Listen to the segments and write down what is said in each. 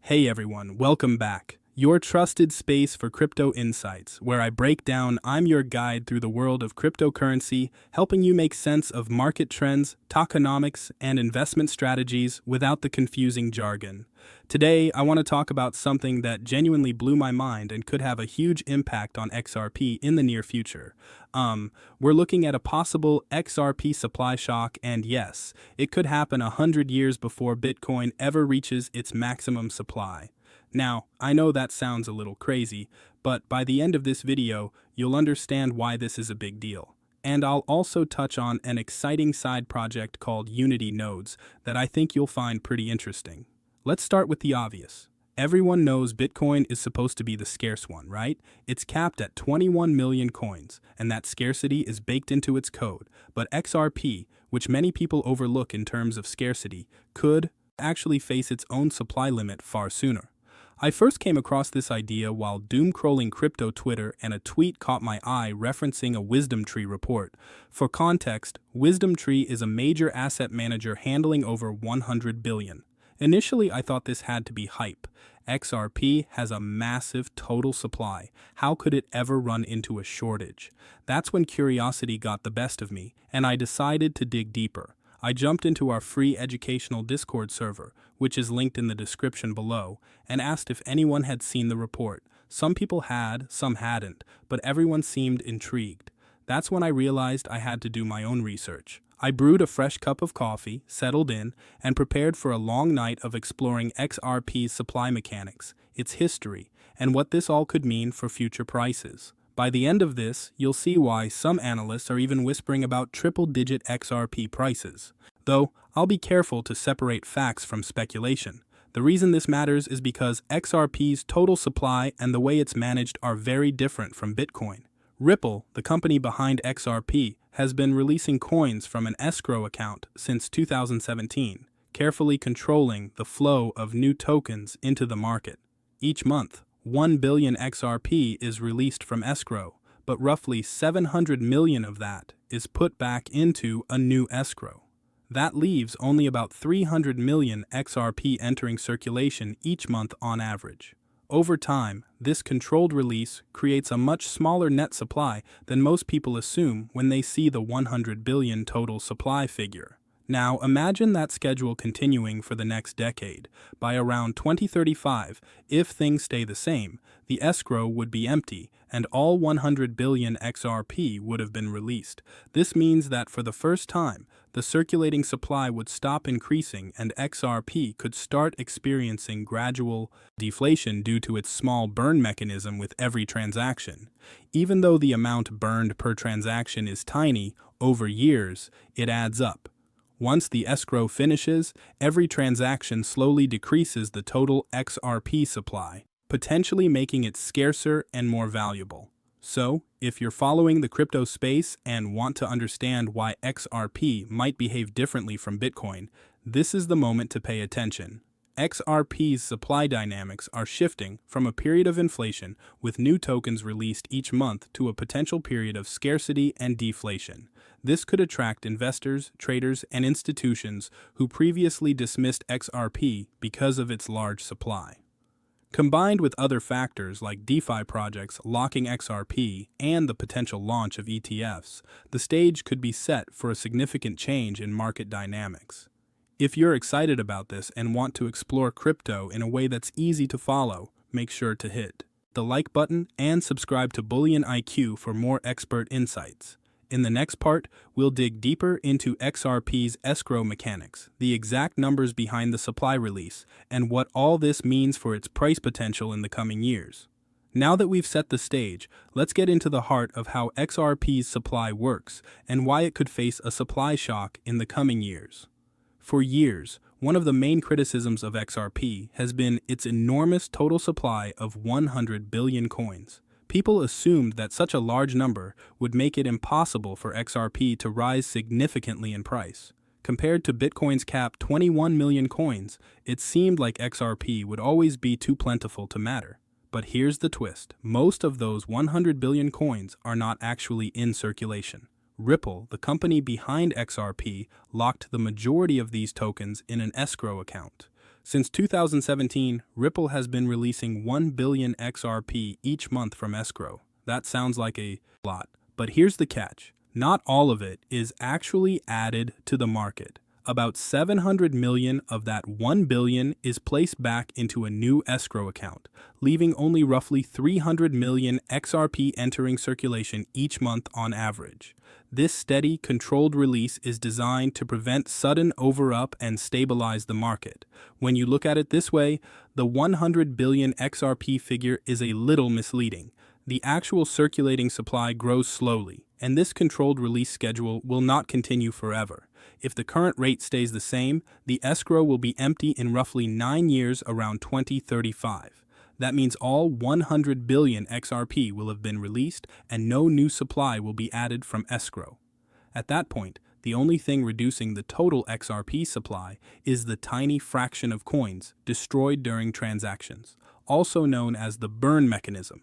Hey everyone, welcome back. Your trusted space for crypto insights, where I break down, I'm your guide through the world of cryptocurrency, helping you make sense of market trends, tokenomics, and investment strategies without the confusing jargon. Today, I want to talk about something that genuinely blew my mind and could have a huge impact on XRP in the near future. We're looking at a possible XRP supply shock, and yes, it could happen 100 years before Bitcoin ever reaches its maximum supply. Now, I know that sounds a little crazy, but by the end of this video, you'll understand why this is a big deal. And I'll also touch on an exciting side project called Unity Nodes that I think you'll find pretty interesting. Let's start with the obvious. Everyone knows Bitcoin is supposed to be the scarce one, right? It's capped at 21 million coins, and that scarcity is baked into its code. But XRP, which many people overlook in terms of scarcity, could actually face its own supply limit far sooner. I first came across this idea while doom-scrolling crypto Twitter, and a tweet caught my eye referencing a Wisdom Tree report. For context, Wisdom Tree is a major asset manager handling over 100 billion. Initially, I thought this had to be hype. XRP has a massive total supply. How could it ever run into a shortage? That's when curiosity got the best of me, and I decided to dig deeper. I jumped into our free educational Discord server, which is linked in the description below, and asked if anyone had seen the report. Some people had, some hadn't, but everyone seemed intrigued. That's when I realized I had to do my own research. I brewed a fresh cup of coffee, settled in, and prepared for a long night of exploring XRP's supply mechanics, its history, and what this all could mean for future prices. By the end of this, you'll see why some analysts are even whispering about triple-digit XRP prices. Though, I'll be careful to separate facts from speculation. The reason this matters is because XRP's total supply and the way it's managed are very different from Bitcoin. Ripple, the company behind XRP, has been releasing coins from an escrow account since 2017, carefully controlling the flow of new tokens into the market. Each month, 1 billion XRP is released from escrow, but roughly 700 million of that is put back into a new escrow. That leaves only about 300 million XRP entering circulation each month on average. Over time, this controlled release creates a much smaller net supply than most people assume when they see the 100 billion total supply figure. Now, imagine that schedule continuing for the next decade. By around 2035, if things stay the same, the escrow would be empty, and all 100 billion XRP would have been released. This means that for the first time, the circulating supply would stop increasing and XRP could start experiencing gradual deflation due to its small burn mechanism with every transaction. Even though the amount burned per transaction is tiny, over years, it adds up. Once the escrow finishes, every transaction slowly decreases the total XRP supply, potentially making it scarcer and more valuable. So, if you're following the crypto space and want to understand why XRP might behave differently from Bitcoin, this is the moment to pay attention. XRP's supply dynamics are shifting from a period of inflation with new tokens released each month to a potential period of scarcity and deflation. This could attract investors, traders, and institutions who previously dismissed XRP because of its large supply. Combined with other factors like DeFi projects locking XRP and the potential launch of ETFs, the stage could be set for a significant change in market dynamics. If you're excited about this and want to explore crypto in a way that's easy to follow, make sure to hit the like button and subscribe to Bullion IQ for more expert insights. In the next part, we'll dig deeper into XRP's escrow mechanics, the exact numbers behind the supply release, and what all this means for its price potential in the coming years. Now that we've set the stage, let's get into the heart of how XRP's supply works and why it could face a supply shock in the coming years. For years, one of the main criticisms of XRP has been its enormous total supply of 100 billion coins. People assumed that such a large number would make it impossible for XRP to rise significantly in price. Compared to Bitcoin's cap 21 million coins, it seemed like XRP would always be too plentiful to matter. But here's the twist. Most of those 100 billion coins are not actually in circulation. Ripple, the company behind XRP, locked the majority of these tokens in an escrow account. Since 2017, Ripple has been releasing 1 billion XRP each month from escrow. That sounds like a lot, but here's the catch. Not all of it is actually added to the market. About 700 million of that 1 billion is placed back into a new escrow account, leaving only roughly 300 million XRP entering circulation each month on average. This steady, controlled release is designed to prevent sudden over-up and stabilize the market. When you look at it this way, the 100 billion XRP figure is a little misleading. The actual circulating supply grows slowly, and this controlled release schedule will not continue forever. If the current rate stays the same, the escrow will be empty in roughly 9 years around 2035. That means all 100 billion XRP will have been released and no new supply will be added from escrow. At that point, the only thing reducing the total XRP supply is the tiny fraction of coins destroyed during transactions, also known as the burn mechanism.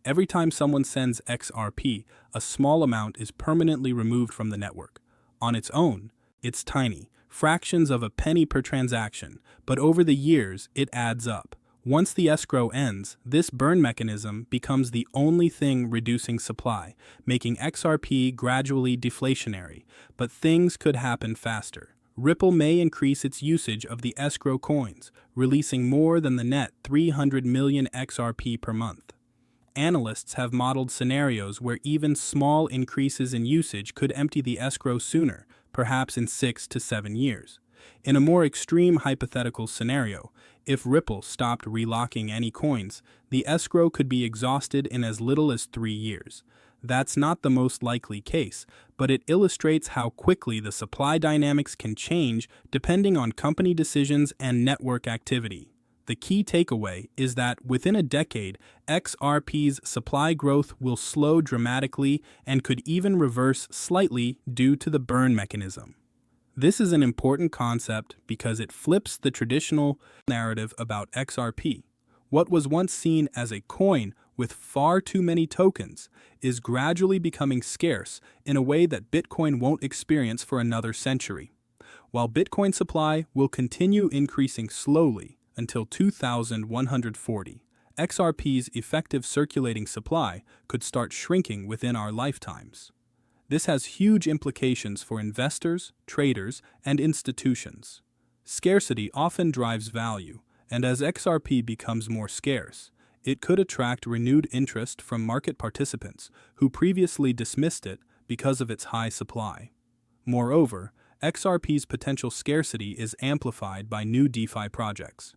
Every time someone sends XRP, a small amount is permanently removed from the network. On its own, it's tiny, fractions of a penny per transaction, but over the years, it adds up. Once the escrow ends, this burn mechanism becomes the only thing reducing supply, making XRP gradually deflationary, but things could happen faster. Ripple may increase its usage of the escrow coins, releasing more than the net 300 million XRP per month. Analysts have modeled scenarios where even small increases in usage could empty the escrow sooner, perhaps in 6 to 7 years. In a more extreme hypothetical scenario, if Ripple stopped relocking any coins, the escrow could be exhausted in as little as 3 years. That's not the most likely case, but it illustrates how quickly the supply dynamics can change depending on company decisions and network activity. The key takeaway is that within a decade, XRP's supply growth will slow dramatically and could even reverse slightly due to the burn mechanism. This is an important concept because it flips the traditional narrative about XRP. What was once seen as a coin with far too many tokens is gradually becoming scarce in a way that Bitcoin won't experience for another century. While Bitcoin supply will continue increasing slowly until 2140, XRP's effective circulating supply could start shrinking within our lifetimes. This has huge implications for investors, traders, and institutions. Scarcity often drives value, and as XRP becomes more scarce, it could attract renewed interest from market participants who previously dismissed it because of its high supply. Moreover, XRP's potential scarcity is amplified by new DeFi projects.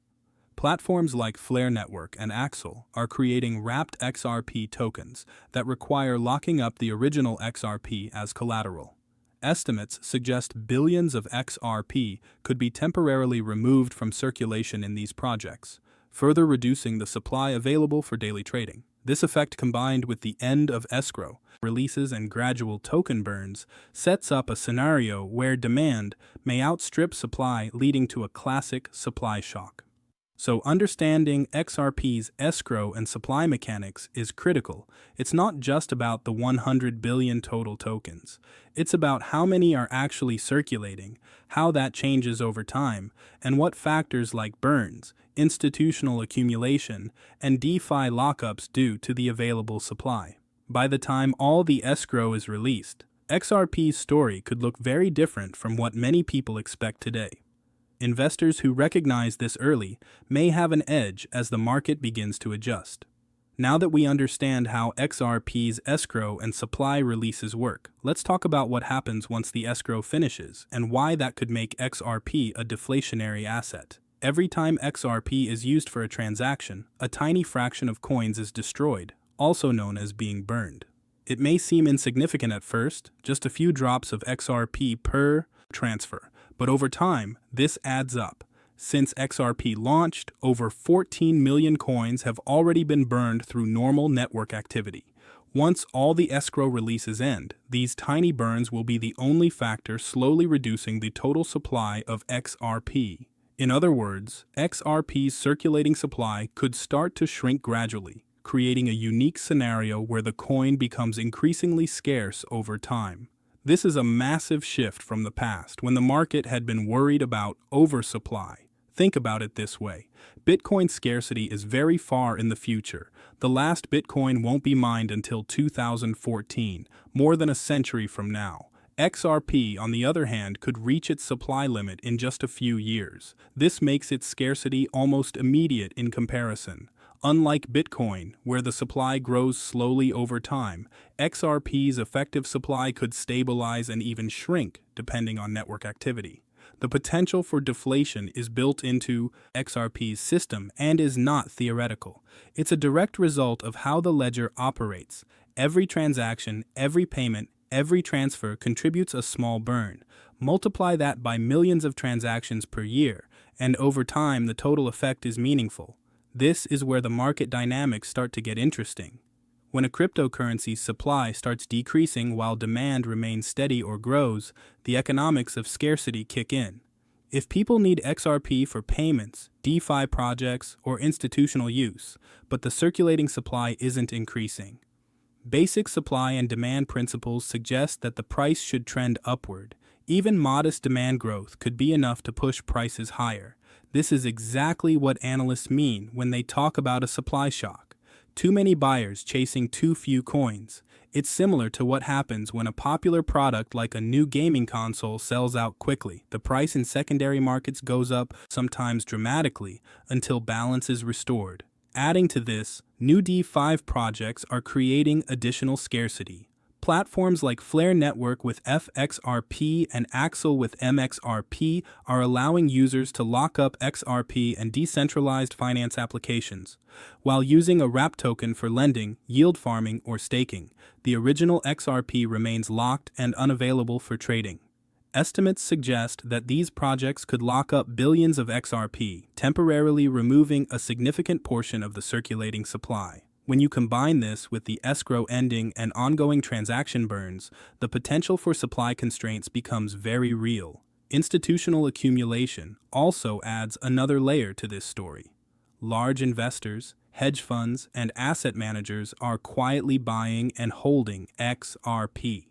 Platforms like Flare Network and Axel are creating wrapped XRP tokens that require locking up the original XRP as collateral. Estimates suggest billions of XRP could be temporarily removed from circulation in these projects, further reducing the supply available for daily trading. This effect, combined with the end of escrow releases and gradual token burns, sets up a scenario where demand may outstrip supply, leading to a classic supply shock. So understanding XRP's escrow and supply mechanics is critical. It's not just about the 100 billion total tokens. It's about how many are actually circulating, how that changes over time, and what factors like burns, institutional accumulation, and DeFi lockups do to the available supply. By the time all the escrow is released, XRP's story could look very different from what many people expect today. Investors who recognize this early may have an edge as the market begins to adjust. Now that we understand how XRP's escrow and supply releases work, let's talk about what happens once the escrow finishes and why that could make XRP a deflationary asset. Every time XRP is used for a transaction, a tiny fraction of coins is destroyed, also known as being burned. It may seem insignificant at first, just a few drops of XRP per transfer. But over time, this adds up. Since XRP launched, over 14 million coins have already been burned through normal network activity. Once all the escrow releases end, these tiny burns will be the only factor slowly reducing the total supply of XRP. In other words, XRP's circulating supply could start to shrink gradually, creating a unique scenario where the coin becomes increasingly scarce over time. This is a massive shift from the past when the market had been worried about oversupply. Think about it this way. Bitcoin scarcity is very far in the future. The last Bitcoin won't be mined until 2014, more than a century from now. XRP, on the other hand, could reach its supply limit in just a few years. This makes its scarcity almost immediate in comparison. Unlike Bitcoin, where the supply grows slowly over time, XRP's effective supply could stabilize and even shrink depending on network activity. The potential for deflation is built into XRP's system and is not theoretical. It's a direct result of how the ledger operates. Every transaction, every payment, every transfer contributes a small burn. Multiply that by millions of transactions per year, and over time the total effect is meaningful. This is where the market dynamics start to get interesting. When a cryptocurrency's supply starts decreasing while demand remains steady or grows, the economics of scarcity kick in. If people need XRP for payments, DeFi projects, or institutional use, but the circulating supply isn't increasing, basic supply and demand principles suggest that the price should trend upward. Even modest demand growth could be enough to push prices higher. This is exactly what analysts mean when they talk about a supply shock. Too many buyers chasing too few coins. It's similar to what happens when a popular product like a new gaming console sells out quickly. The price in secondary markets goes up, sometimes dramatically, until balance is restored. Adding to this, new DeFi projects are creating additional scarcity. Platforms like Flare Network with FXRP and Axel with MXRP are allowing users to lock up XRP and decentralized finance applications, while using a wrap token for lending, yield farming, or staking. The original XRP remains locked and unavailable for trading. Estimates suggest that these projects could lock up billions of XRP, temporarily removing a significant portion of the circulating supply. When you combine this with the escrow ending and ongoing transaction burns, the potential for supply constraints becomes very real. Institutional accumulation also adds another layer to this story. Large investors, hedge funds, and asset managers are quietly buying and holding XRP.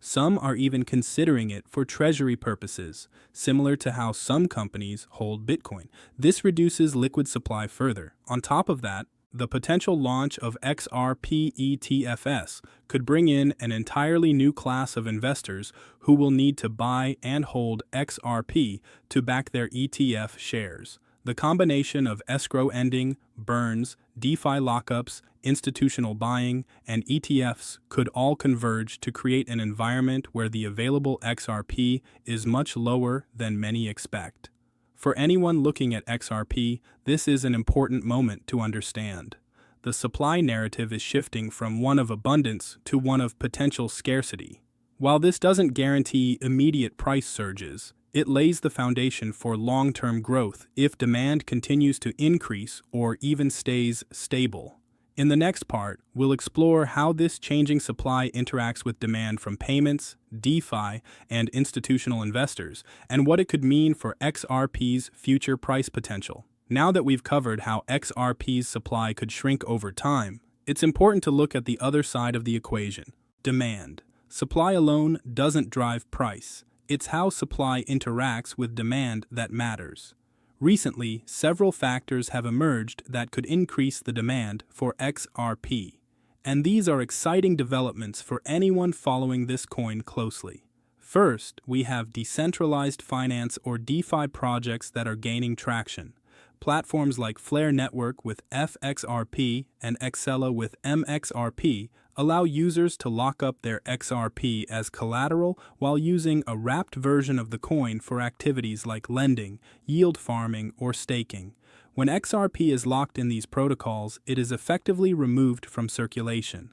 Some are even considering it for treasury purposes, similar to how some companies hold Bitcoin. This reduces liquid supply further. On top of that, the potential launch of XRP ETFs could bring in an entirely new class of investors who will need to buy and hold XRP to back their ETF shares. The combination of escrow ending, burns, DeFi lockups, institutional buying, and ETFs could all converge to create an environment where the available XRP is much lower than many expect. For anyone looking at XRP, this is an important moment to understand. The supply narrative is shifting from one of abundance to one of potential scarcity. While this doesn't guarantee immediate price surges, it lays the foundation for long-term growth if demand continues to increase or even stays stable. In the next part, we'll explore how this changing supply interacts with demand from payments, DeFi, and institutional investors, and what it could mean for XRP's future price potential. Now that we've covered how XRP's supply could shrink over time, it's important to look at the other side of the equation: demand. Supply alone doesn't drive price. It's how supply interacts with demand that matters. Recently, several factors have emerged that could increase the demand for XRP, and these are exciting developments for anyone following this coin closely. First, we have decentralized finance or DeFi projects that are gaining traction. Platforms like Flare Network with FXRP and Xella with MXRP allow users to lock up their XRP as collateral while using a wrapped version of the coin for activities like lending, yield farming, or staking. When XRP is locked in these protocols, it is effectively removed from circulation.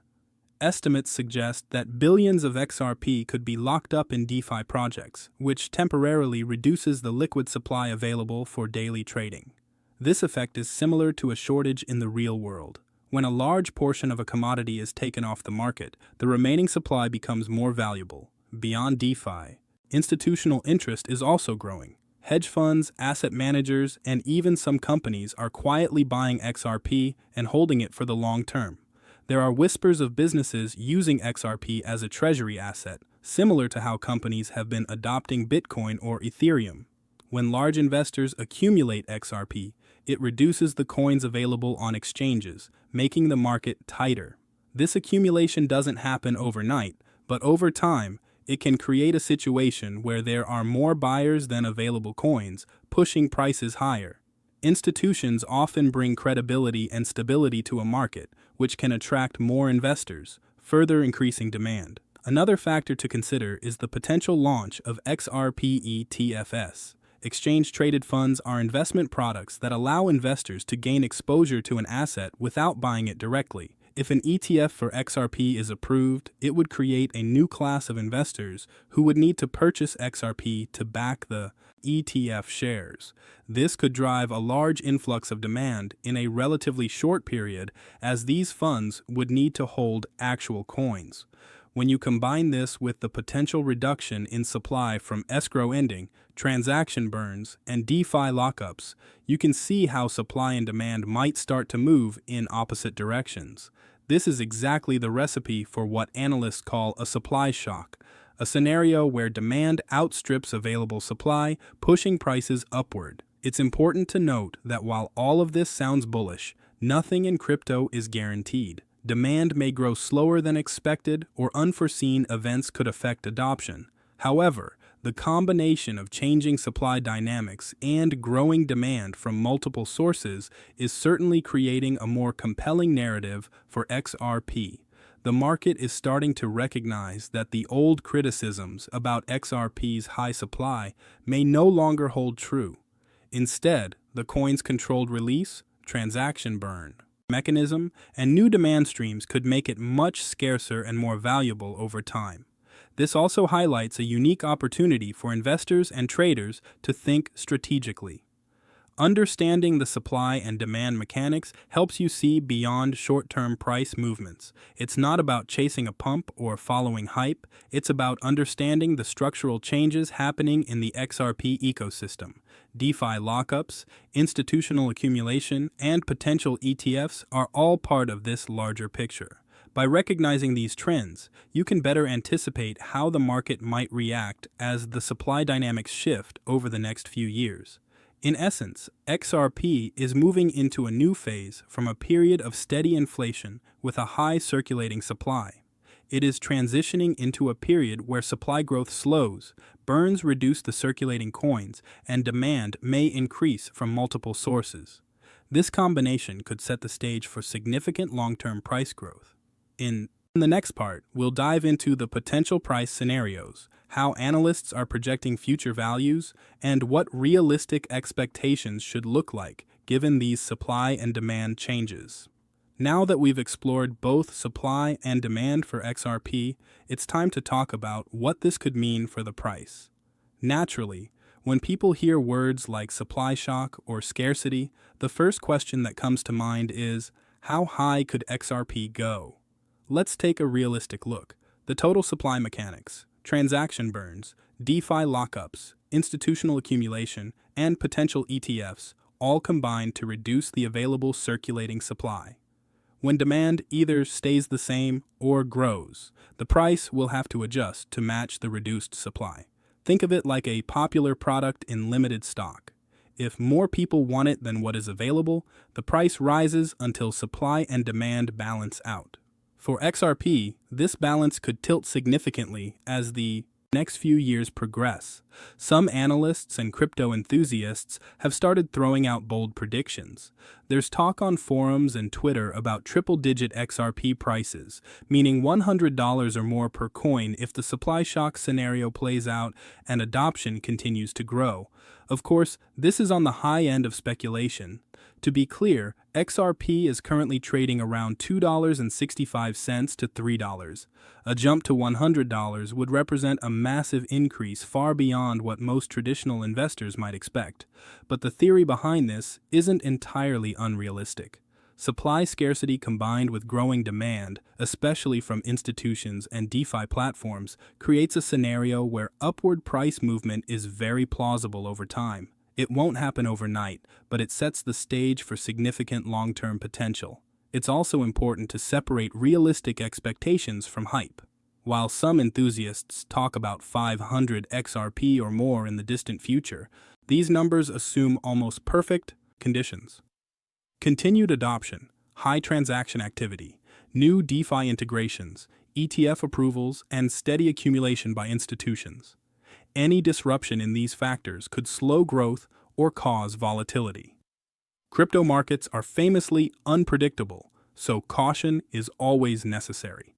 Estimates suggest that billions of XRP could be locked up in DeFi projects, which temporarily reduces the liquid supply available for daily trading. This effect is similar to a shortage in the real world. When a large portion of a commodity is taken off the market, the remaining supply becomes more valuable. Beyond DeFi, institutional interest is also growing. Hedge funds, asset managers, and even some companies are quietly buying XRP and holding it for the long term. There are whispers of businesses using XRP as a treasury asset, similar to how companies have been adopting Bitcoin or Ethereum. When large investors accumulate XRP, it reduces the coins available on exchanges, making the market tighter. This accumulation doesn't happen overnight, but over time, it can create a situation where there are more buyers than available coins, pushing prices higher. Institutions often bring credibility and stability to a market, which can attract more investors, further increasing demand. Another factor to consider is the potential launch of XRP ETFs. Exchange-traded funds are investment products that allow investors to gain exposure to an asset without buying it directly. If an ETF for XRP is approved, it would create a new class of investors who would need to purchase XRP to back the ETF shares. This could drive a large influx of demand in a relatively short period, as these funds would need to hold actual coins. When you combine this with the potential reduction in supply from escrow ending, transaction burns, and DeFi lockups, you can see how supply and demand might start to move in opposite directions. This is exactly the recipe for what analysts call a supply shock, a scenario where demand outstrips available supply, pushing prices upward. It's important to note that while all of this sounds bullish, nothing in crypto is guaranteed. Demand may grow slower than expected, or unforeseen events could affect adoption. However, the combination of changing supply dynamics and growing demand from multiple sources is certainly creating a more compelling narrative for XRP. The market is starting to recognize that the old criticisms about XRP's high supply may no longer hold true. Instead, the coin's controlled release, transaction burn mechanism, and new demand streams could make it much scarcer and more valuable over time. This also highlights a unique opportunity for investors and traders to think strategically. Understanding the supply and demand mechanics helps you see beyond short-term price movements. It's not about chasing a pump or following hype, it's about understanding the structural changes happening in the XRP ecosystem. DeFi lockups, institutional accumulation, and potential ETFs are all part of this larger picture. By recognizing these trends, you can better anticipate how the market might react as the supply dynamics shift over the next few years. In essence, XRP is moving into a new phase from a period of steady inflation with a high circulating supply. It is transitioning into a period where supply growth slows, burns reduce the circulating coins, and demand may increase from multiple sources. This combination could set the stage for significant long-term price growth. In the next part, we'll dive into the potential price scenarios, how analysts are projecting future values, and what realistic expectations should look like given these supply and demand changes. Now that we've explored both supply and demand for XRP, it's time to talk about what this could mean for the price. Naturally, when people hear words like supply shock or scarcity, the first question that comes to mind is, how high could XRP go? Let's take a realistic look. The total supply mechanics, transaction burns, DeFi lockups, institutional accumulation, and potential ETFs all combine to reduce the available circulating supply. When demand either stays the same or grows, the price will have to adjust to match the reduced supply. Think of it like a popular product in limited stock. If more people want it than what is available, the price rises until supply and demand balance out. For XRP, this balance could tilt significantly as the next few years progress. Some analysts and crypto enthusiasts have started throwing out bold predictions. There's talk on forums and Twitter about triple-digit XRP prices, meaning $100 or more per coin if the supply shock scenario plays out and adoption continues to grow. Of course, this is on the high end of speculation. To be clear, XRP is currently trading around $2.65 to $3. A jump to $100 would represent a massive increase far beyond what most traditional investors might expect. But the theory behind this isn't entirely unrealistic. Supply scarcity combined with growing demand, especially from institutions and DeFi platforms, creates a scenario where upward price movement is very plausible over time. It won't happen overnight, but it sets the stage for significant long-term potential. It's also important to separate realistic expectations from hype. While some enthusiasts talk about 500 XRP or more in the distant future, These numbers assume almost perfect conditions. Continued adoption, high transaction activity, new DeFi integrations, ETF approvals, and steady accumulation by institutions. Any disruption in these factors could slow growth or cause volatility. Crypto markets are famously unpredictable, so caution is always necessary.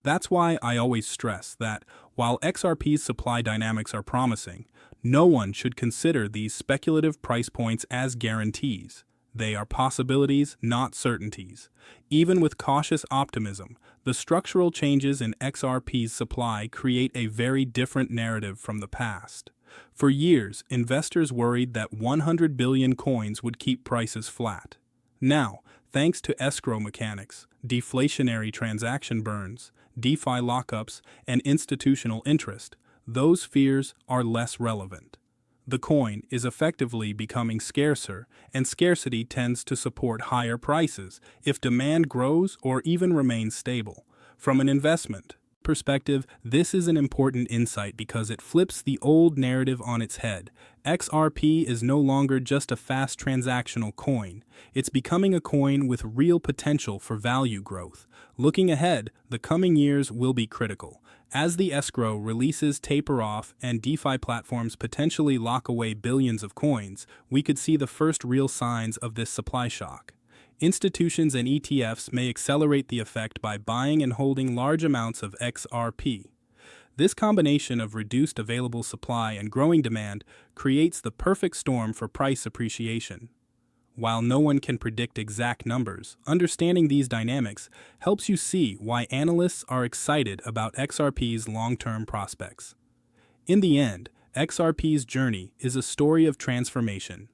That's why I always stress that while XRP's supply dynamics are promising, no one should consider these speculative price points as guarantees. They are possibilities, not certainties. Even with cautious optimism, the structural changes in XRP's supply create a very different narrative from the past. For years, investors worried that 100 billion coins would keep prices flat. Now, thanks to escrow mechanics, deflationary transaction burns, DeFi lockups, and institutional interest, those fears are less relevant. The coin is effectively becoming scarcer, and scarcity tends to support higher prices if demand grows or even remains stable. From an investment perspective, this is an important insight because it flips the old narrative on its head. XRP is no longer just a fast transactional coin. It's becoming a coin with real potential for value growth. Looking ahead, the coming years will be critical. As the escrow releases taper off and DeFi platforms potentially lock away billions of coins, we could see the first real signs of this supply shock. Institutions and ETFs may accelerate the effect by buying and holding large amounts of XRP. This combination of reduced available supply and growing demand creates the perfect storm for price appreciation. While no one can predict exact numbers, understanding these dynamics helps you see why analysts are excited about XRP's long-term prospects. In the end, XRP's journey is a story of transformation.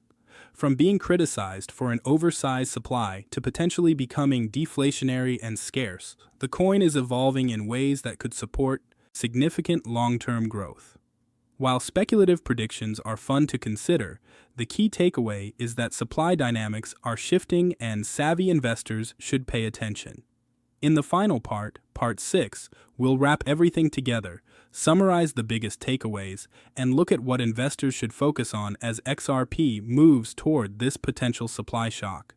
From being criticized for an oversized supply to potentially becoming deflationary and scarce, the coin is evolving in ways that could support significant long-term growth. While speculative predictions are fun to consider, the key takeaway is that supply dynamics are shifting and savvy investors should pay attention. In the final part, Part 6, we'll wrap everything together, summarize the biggest takeaways, and look at what investors should focus on as XRP moves toward this potential supply shock.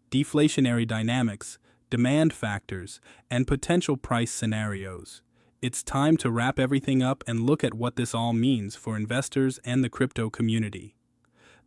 Deflationary dynamics, demand factors, and potential price scenarios. It's time to wrap everything up and look at what this all means for investors and the crypto community.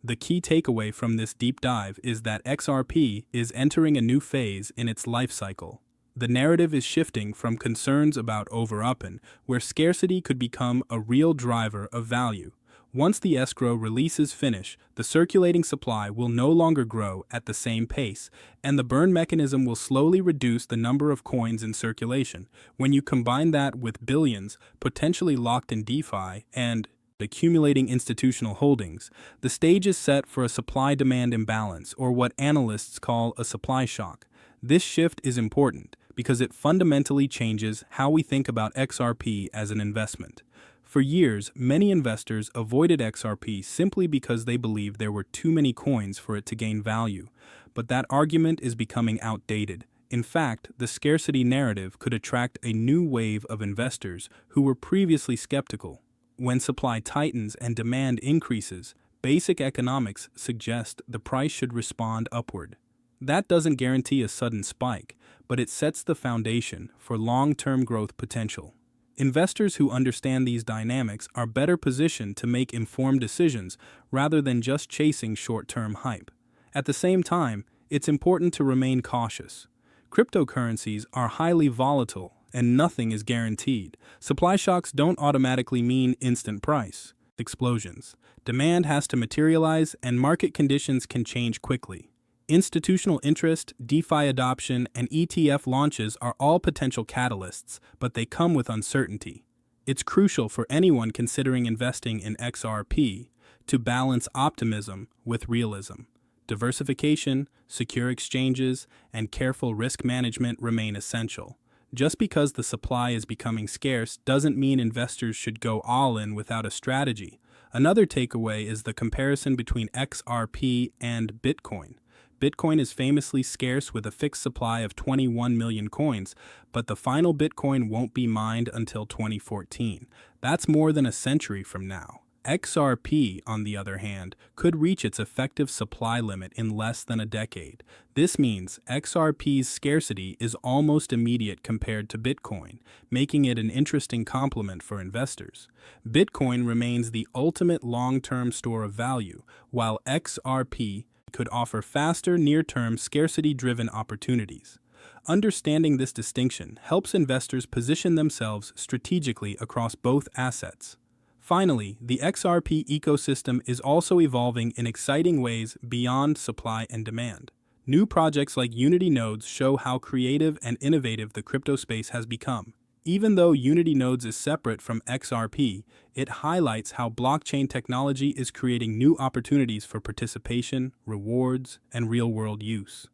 The key takeaway from this deep dive is that XRP is entering a new phase in its life cycle. The narrative is shifting from concerns about over-upping, where scarcity could become a real driver of value. Once the escrow releases finish, the circulating supply will no longer grow at the same pace, and the burn mechanism will slowly reduce the number of coins in circulation. When you combine that with billions potentially locked in DeFi and accumulating institutional holdings, the stage is set for a supply-demand imbalance, or what analysts call a supply shock. This shift is important because it fundamentally changes how we think about XRP as an investment. For years, many investors avoided XRP simply because they believed there were too many coins for it to gain value, but that argument is becoming outdated. In fact, the scarcity narrative could attract a new wave of investors who were previously skeptical. When supply tightens and demand increases, basic economics suggest the price should respond upward. That doesn't guarantee a sudden spike, but it sets the foundation for long-term growth potential. Investors who understand these dynamics are better positioned to make informed decisions rather than just chasing short-term hype. At the same time, it's important to remain cautious. Cryptocurrencies are highly volatile and nothing is guaranteed. Supply shocks don't automatically mean instant price explosions. Demand has to materialize and market conditions can change quickly. Institutional interest, DeFi adoption, and ETF launches are all potential catalysts, but they come with uncertainty. It's crucial for anyone considering investing in XRP to balance optimism with realism. Diversification, secure exchanges, and careful risk management remain essential. Just because the supply is becoming scarce doesn't mean investors should go all in without a strategy. Another takeaway is the comparison between XRP and Bitcoin. Bitcoin is famously scarce with a fixed supply of 21 million coins, but the final Bitcoin won't be mined until 2014. That's more than a century from now. XRP, on the other hand, could reach its effective supply limit in less than a decade. This means XRP's scarcity is almost immediate compared to Bitcoin, making it an interesting complement for investors. Bitcoin remains the ultimate long-term store of value, while XRP could offer faster, near-term, scarcity-driven opportunities. Understanding this distinction helps investors position themselves strategically across both assets. Finally, the XRP ecosystem is also evolving in exciting ways beyond supply and demand. New projects like Unity nodes show how creative and innovative the crypto space has become. Even though Unity nodes is separate from XRP, it highlights how blockchain technology is creating new opportunities for participation, rewards, and real-world use.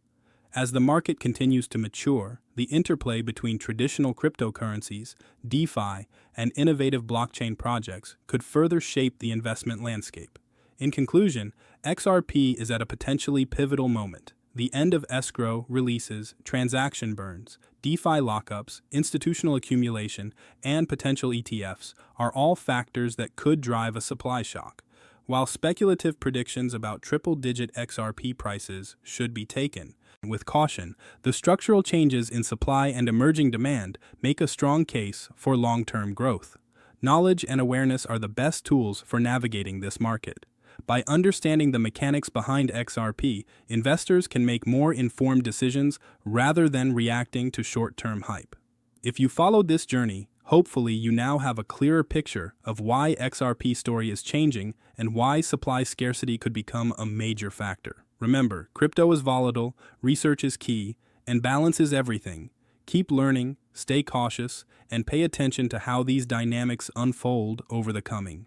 As the market continues to mature, the interplay between traditional cryptocurrencies, DeFi, and innovative blockchain projects could further shape the investment landscape. In conclusion, XRP is at a potentially pivotal moment. The end of escrow, releases, transaction burns, DeFi lockups, institutional accumulation, and potential ETFs are all factors that could drive a supply shock. While speculative predictions about triple-digit XRP prices should be taken with caution, the structural changes in supply and emerging demand make a strong case for long-term growth. Knowledge and awareness are the best tools for navigating this market. By understanding the mechanics behind XRP, investors can make more informed decisions rather than reacting to short-term hype. If you followed this journey, hopefully you now have a clearer picture of why XRP story is changing and why supply scarcity could become a major factor. Remember, crypto is volatile, research is key, and balance is everything. Keep learning, stay cautious, and pay attention to how these dynamics unfold over the coming